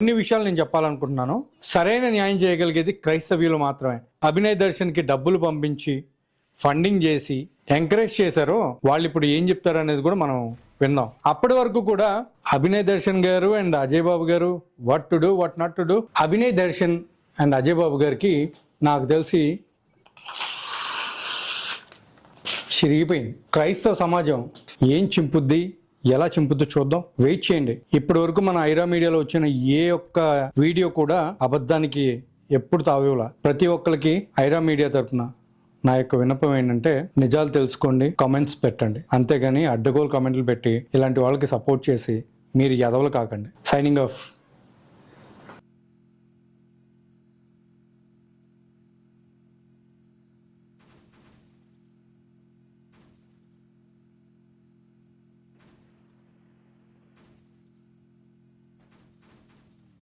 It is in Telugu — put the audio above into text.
కొన్ని విషయాలు నేను చెప్పాలనుకుంటున్నాను. సరైన న్యాయం చేయగలిగేది క్రైస్తవ్యులు మాత్రమే. అభినయ్ దర్శన్కి డబ్బులు పంపించి ఫండింగ్ చేసి ఎంకరేజ్ చేశారో వాళ్ళు ఇప్పుడు ఏం చెప్తారు అనేది కూడా మనం విందాం. అప్పటి వరకు కూడా అభినయ్ దర్శన్ గారు and Ajay Babu garu what to do what not to do. Abhinay Darshan and Ajay Babu గారికి నాకు తెలిసి చిరిగిపోయింది. క్రైస్తవ సమాజం ఏం చింపుద్ది, ఎలా చింపుద్దో చూద్దాం, వెయిట్ చేయండి. ఇప్పటి వరకు మన ఐరా మీడియాలో వచ్చిన ఏ ఒక్క వీడియో కూడా అబద్ధానికి ఎప్పుడు తావేలా. ప్రతి ఒక్కరికి ఐరా మీడియా తరఫున నా యొక్క విన్నపం ఏంటంటే నిజాలు తెలుసుకోండి, కామెంట్స్ పెట్టండి. అంతేగాని అడ్డగోలు కామెంట్లు పెట్టి ఇలాంటి వాళ్ళకి సపోర్ట్ చేసి మీరు ఎదవలు కాకండి. Signing off.